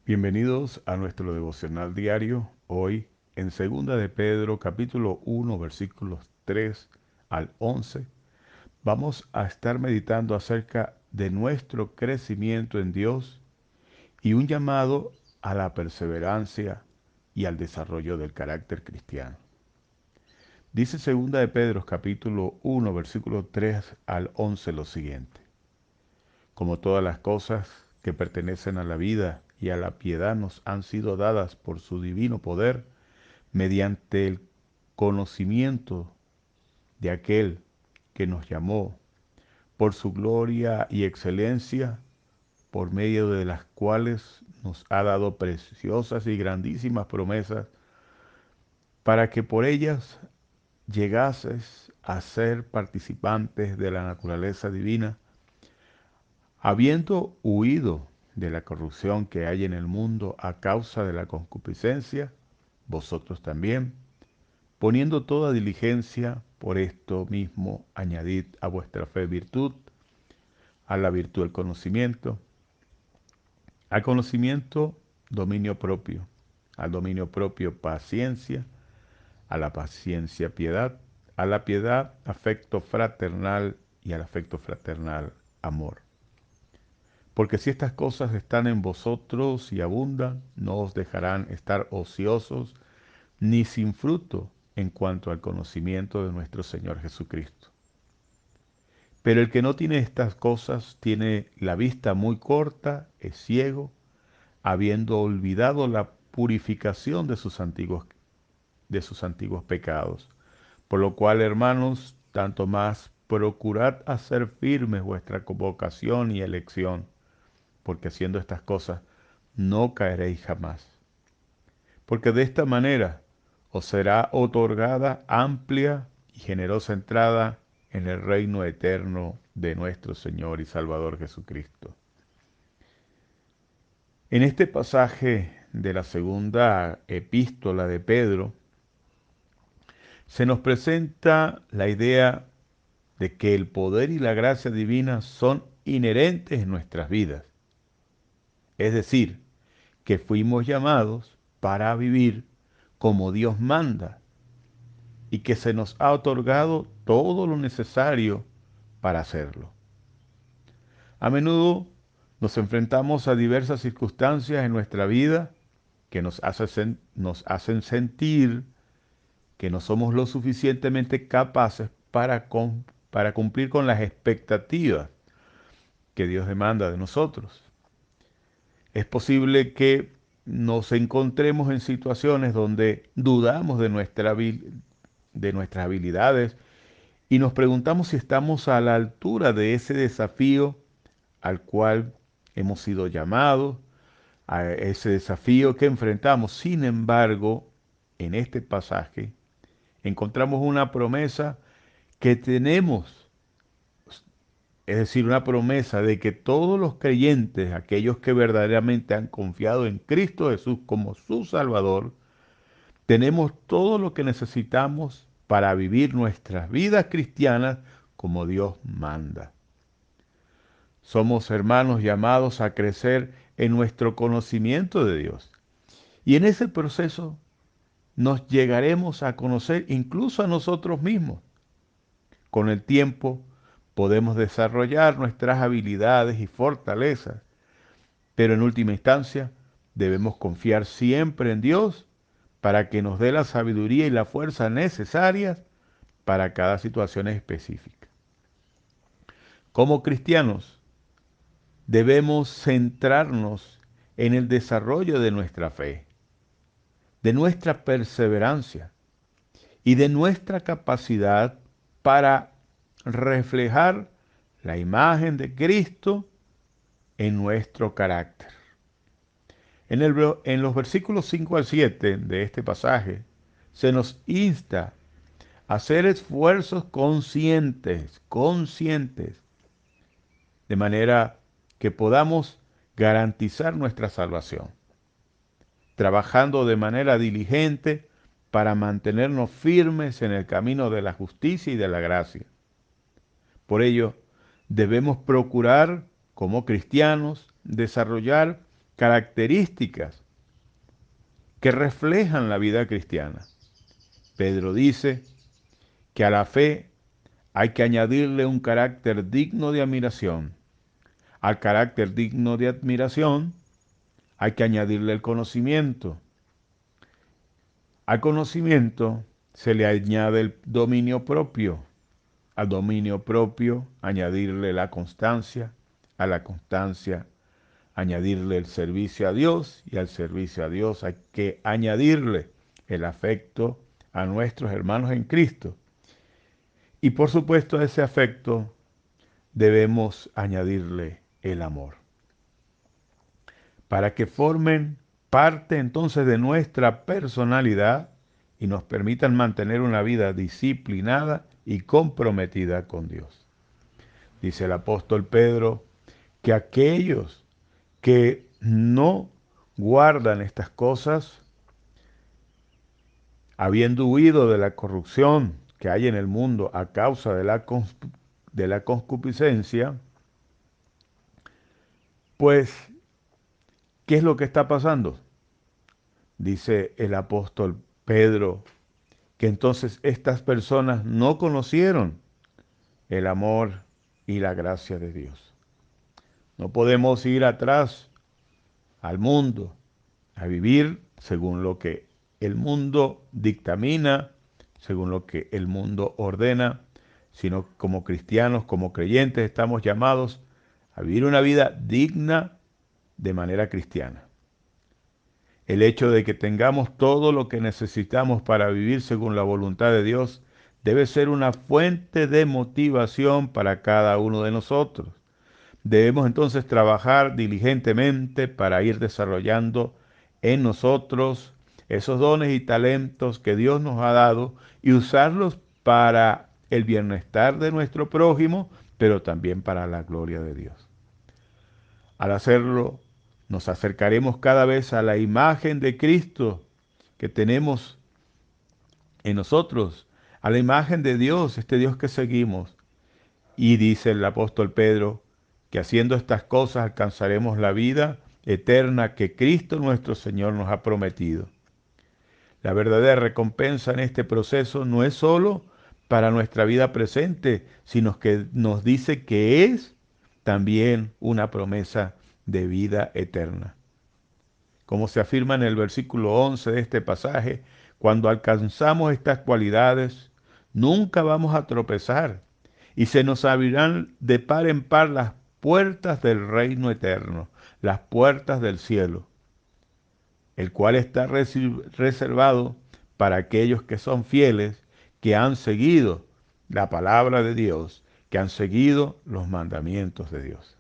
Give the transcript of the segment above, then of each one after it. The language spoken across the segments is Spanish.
Bienvenidos a nuestro devocional diario. Hoy en Segunda de Pedro, capítulo 1, versículos 3 al 11, vamos a estar meditando acerca de nuestro crecimiento en Dios y un llamado a la perseverancia y al desarrollo del carácter cristiano. Dice Segunda de Pedro, capítulo 1, versículo 3 al 11 lo siguiente: Como todas las cosas que pertenecen a la vida y a la piedad nos han sido dadas por su divino poder, mediante el conocimiento de aquel que nos llamó por su gloria y excelencia, por medio de las cuales nos ha dado preciosas y grandísimas promesas, para que por ellas llegases a ser participantes de la naturaleza divina, habiendo huido de la corrupción que hay en el mundo a causa de la concupiscencia, vosotros también, poniendo toda diligencia, por esto mismo añadid a vuestra fe virtud, a la virtud el conocimiento, al conocimiento dominio propio, al dominio propio paciencia, a la paciencia piedad, a la piedad afecto fraternal y al afecto fraternal amor. Porque si estas cosas están en vosotros y abundan, no os dejarán estar ociosos ni sin fruto en cuanto al conocimiento de nuestro Señor Jesucristo. Pero el que no tiene estas cosas tiene la vista muy corta, es ciego, habiendo olvidado la purificación de sus antiguos pecados. Por lo cual, hermanos, tanto más procurad hacer firmes vuestra vocación y elección, porque haciendo estas cosas no caeréis jamás. Porque de esta manera os será otorgada amplia y generosa entrada en el reino eterno de nuestro Señor y Salvador Jesucristo. En este pasaje de la segunda epístola de Pedro, se nos presenta la idea de que el poder y la gracia divina son inherentes en nuestras vidas. Es decir, que fuimos llamados para vivir como Dios manda y que se nos ha otorgado todo lo necesario para hacerlo. A menudo nos enfrentamos a diversas circunstancias en nuestra vida que nos hacen sentir que no somos lo suficientemente capaces para cumplir con las expectativas que Dios demanda de nosotros. Es posible que nos encontremos en situaciones donde dudamos de nuestras habilidades y nos preguntamos si estamos a la altura de ese desafío al cual hemos sido llamados, a ese desafío que enfrentamos. Sin embargo, en este pasaje encontramos una promesa que tenemos, es decir, una promesa de que todos los creyentes, aquellos que verdaderamente han confiado en Cristo Jesús como su Salvador, tenemos todo lo que necesitamos para vivir nuestras vidas cristianas como Dios manda. Somos hermanos llamados a crecer en nuestro conocimiento de Dios. Y en ese proceso nos llegaremos a conocer incluso a nosotros mismos. Con el tiempo podemos desarrollar nuestras habilidades y fortalezas, pero en última instancia debemos confiar siempre en Dios para que nos dé la sabiduría y la fuerza necesarias para cada situación específica. Como cristianos, debemos centrarnos en el desarrollo de nuestra fe, de nuestra perseverancia y de nuestra capacidad para reflejar la imagen de Cristo en nuestro carácter. En los versículos 5 al 7 de este pasaje se nos insta a hacer esfuerzos conscientes, de manera que podamos garantizar nuestra salvación, trabajando de manera diligente para mantenernos firmes en el camino de la justicia y de la gracia. Por ello, debemos procurar, como cristianos, desarrollar características que reflejan la vida cristiana. Pedro dice que a la fe hay que añadirle un carácter digno de admiración. Al carácter digno de admiración hay que añadirle el conocimiento. Al conocimiento se le añade el dominio propio. Al dominio propio añadirle la constancia. A la constancia añadirle el servicio a Dios, y al servicio a Dios hay que añadirle el afecto a nuestros hermanos en Cristo. Y por supuesto a ese afecto debemos añadirle el amor, para que formen parte entonces de nuestra personalidad y nos permitan mantener una vida disciplinada y comprometida con Dios. Dice el apóstol Pedro que aquellos que no guardan estas cosas, habiendo huido de la corrupción que hay en el mundo a causa de la concupiscencia, pues, ¿qué es lo que está pasando? Dice el apóstol Pedro que entonces estas personas no conocieron el amor y la gracia de Dios. No podemos ir atrás al mundo a vivir según lo que el mundo dictamina, según lo que el mundo ordena, sino como cristianos, como creyentes, estamos llamados a vivir una vida digna de manera cristiana. El hecho de que tengamos todo lo que necesitamos para vivir según la voluntad de Dios debe ser una fuente de motivación para cada uno de nosotros. Debemos entonces trabajar diligentemente para ir desarrollando en nosotros esos dones y talentos que Dios nos ha dado y usarlos para el bienestar de nuestro prójimo, pero también para la gloria de Dios. Al hacerlo, nos acercaremos cada vez a la imagen de Cristo que tenemos en nosotros, a la imagen de Dios, este Dios que seguimos. Y dice el apóstol Pedro que haciendo estas cosas alcanzaremos la vida eterna que Cristo nuestro Señor nos ha prometido. La verdadera recompensa en este proceso no es sólo para nuestra vida presente, sino que nos dice que es también una promesa de vida eterna. Como se afirma en el versículo 11 de este pasaje, cuando alcanzamos estas cualidades, nunca vamos a tropezar y se nos abrirán de par en par las puertas del reino eterno, las puertas del cielo, el cual está reservado para aquellos que son fieles, que han seguido la palabra de Dios, que han seguido los mandamientos de Dios.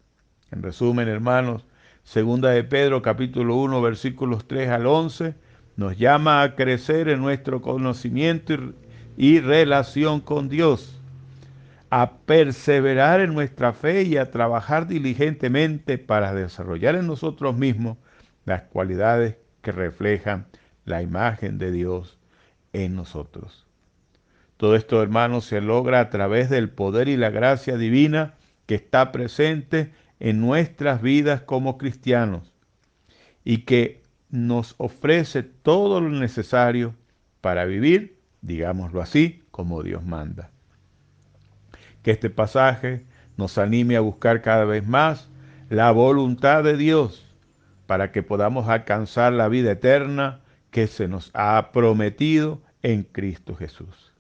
En resumen, hermanos, segunda de Pedro capítulo 1 versículos 3 al 11 nos llama a crecer en nuestro conocimiento y relación con Dios, a perseverar en nuestra fe y a trabajar diligentemente para desarrollar en nosotros mismos las cualidades que reflejan la imagen de Dios en nosotros. Todo esto, hermanos, se logra a través del poder y la gracia divina que está presente en nuestras vidas como cristianos y que nos ofrece todo lo necesario para vivir, digámoslo así, como Dios manda. Que este pasaje nos anime a buscar cada vez más la voluntad de Dios para que podamos alcanzar la vida eterna que se nos ha prometido en Cristo Jesús.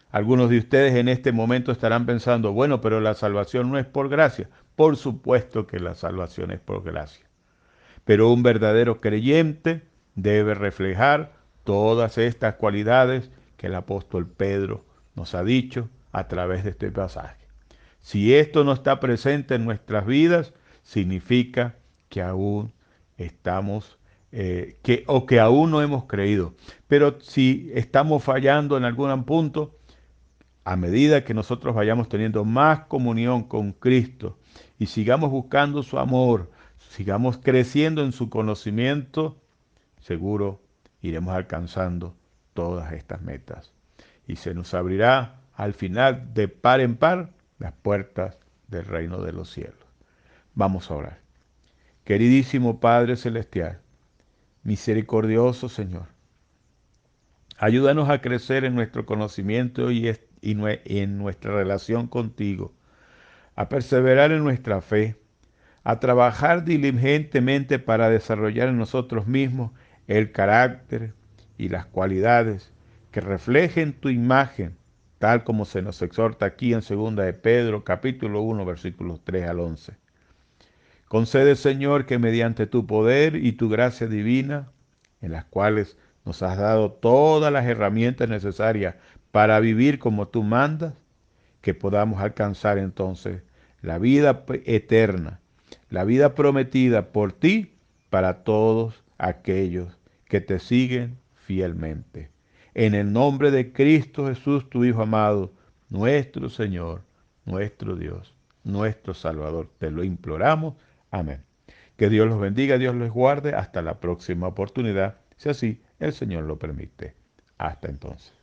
Algunos de ustedes en este momento estarán pensando, bueno, pero la salvación no es por gracia. Por supuesto que la salvación es por gracia. Pero un verdadero creyente debe reflejar todas estas cualidades que el apóstol Pedro nos ha dicho a través de este pasaje. Si esto no está presente en nuestras vidas, significa que aún estamos, que aún no hemos creído. Pero si estamos fallando en algún punto, a medida que nosotros vayamos teniendo más comunión con Cristo y sigamos buscando su amor, sigamos creciendo en su conocimiento, seguro iremos alcanzando todas estas metas. Y se nos abrirá al final de par en par las puertas del reino de los cielos. Vamos a orar. Queridísimo Padre Celestial, misericordioso Señor, ayúdanos a crecer en nuestro conocimiento y en nuestra relación contigo, a perseverar en nuestra fe, a trabajar diligentemente para desarrollar en nosotros mismos el carácter y las cualidades que reflejen tu imagen, tal como se nos exhorta aquí en 2 de Pedro, capítulo 1, versículos 3 al 11. Concede, Señor, que mediante tu poder y tu gracia divina, en las cuales nos has dado todas las herramientas necesarias para vivir como tú mandas, que podamos alcanzar entonces la vida eterna, la vida prometida por ti para todos aquellos que te siguen fielmente. En el nombre de Cristo Jesús, tu Hijo amado, nuestro Señor, nuestro Dios, nuestro Salvador, te lo imploramos. Amén. Que Dios los bendiga, Dios los guarde. Hasta la próxima oportunidad, si así el Señor lo permite. Hasta entonces.